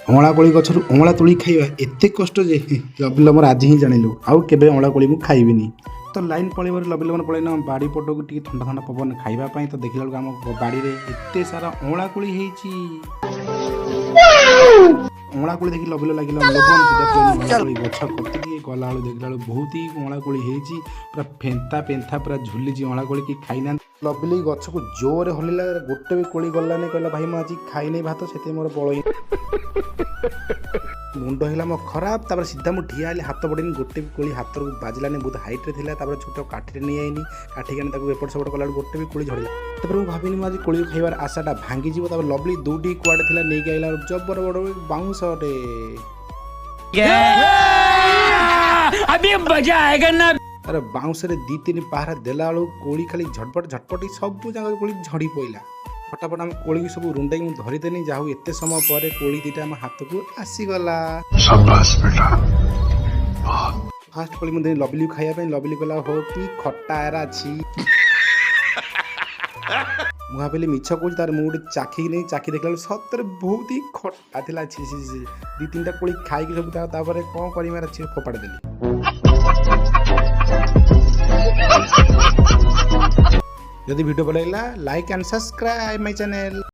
ଅଁଳା କୋଳି ଗଛରୁ ଅଁଳା ତୋଳି ଖାଇବା ଏତେ କଷ୍ଟ ଯେ ଲବିଲମର ଆଜି ହିଁ ଜାଣିଲୁ ଆଉ କେବେ ଅଁଳା କୋଳି ମୁଁ ଖାଇବିନି। ତ ଲାଇନ୍ ପଳେଇବାରୁ ଲବିଲମର ପଳେଇନା ବାଡ଼ି ପଟକୁ ଟିକେ ଥଣ୍ଡା ଥଣ୍ଡା ପବନ ଖାଇବା ପାଇଁ। ତ ଦେଖିଲା ବେଳକୁ ଆମ ବାଡ଼ିରେ ଏତେ ସାରା ଅଁଳା କୋଳି ହେଇଛି। ଅଁଳା କୋଳି ଦେଖି ଲବିଲ ଲାଗିଲା ଲୋଭ ସିଧା ଅଁଳା କୋଳି ଗଛ କତିକି ଗଲାବେଳୁ ଦେଖିଲା ବେଳକୁ ବହୁତ ହି ଅଁଳା କୋଳି ହେଇଛି। ପୁରା ଫେନ୍ତା ପେନ୍ଥା ପୁରା ଝୁଲିଛି ଅଁଳା କୋଳି କି ଖାଇନାହାନ୍ତି। ଲବିଲି ଗଛକୁ ଜୋରରେ ହଲିଲା, ଗୋଟେ ବି କୋଳି ଗଲାନି। କହିଲା ଭାଇ ମୁଁ ଆଜି ଖାଇନି ଭାତ, ସେଥିପାଇଁ ମୋର ବଳ ହିଁ ମୁଣ୍ଡ ହେଲା ମୋ ଖରାପ। ତାପରେ ସିଧା ମୁଁ ଠିଆ ହେଲି, ହାତ ବଢ଼େଇନି, ଗୋଟେ ବି କୋଳି ହାତରୁ ବାଜିଲାନି। ବହୁତ ହାଇଟ୍ରେ ଥିଲା। ତାପରେ ଛୋଟ କାଠିରେ ନେଇ ଆଇନି, କାଠିକି ଆଣି ତାକୁ ଏପଟ ସେପଟ କଲାବେଳକୁ ଗୋଟେ ବି କୋଳି ଝଡ଼ିଲା। ତାପରେ ମୁଁ ଭାବିନି ମୁଁ ଆଜି କୋଳି ଖାଇବାର ଆଶାଟା ଭାଙ୍ଗିଯିବ। ତାପରେ ଲବଲି ଦୌଡ଼ି କୁଆଡ଼େ ଥିଲା ନେଇକି ଆଇଲା ଜବର ବଡ଼ ବାଉଁଶଟେ। ତାର ବାଉଁଶରେ 2-3 ପାହାରା ଦେଲା ବେଳକୁ କୋଳି ଖାଲି ଝଟପଟ ଝଟପଟ ସବୁ ଯାକ କୋଳି ଝଡ଼ି ପଇଲା। ଫଟାଫଟ ଆମ କୋଳିକି ସବୁ ରୁଣ୍ଡାଇ ମୁଁ ଧରିଦେନି। ଯାହା ହଉ ଏତେ ସମୟ ପରେ କୋଳି ଦିଟା ଆମ ହାତକୁ ଆସିଗଲା। ଫାଷ୍ଟ କୋଳି ମୁଁ ଦେଲି ଲବିଲିକୁ ଖାଇବା ପାଇଁ। ଲବିଲି କହିଲା ହଉ କି ଖଟା ଏରା ଅଛି। ମୁଁ ଭାବିଲି ମିଛ କହୁଛି। ତାର ମୁଁ ଗୋଟେ ଚାଖିକି ନେଇ ଚାଖି ଦେଖିଲା ବେଳକୁ ସତରେ ବହୁତ ହି ଖଟା ଥିଲା। 2-3ଟା କୋଳି ଖାଇକି ସବୁ ତାପରେ କ'ଣ କରିବି ଫୋପାଡ଼ି ଦେଲି। ଯଦି ଭିଡ଼ିଓ ଭଲ ଲାଗିଲା like and subscribe my channel.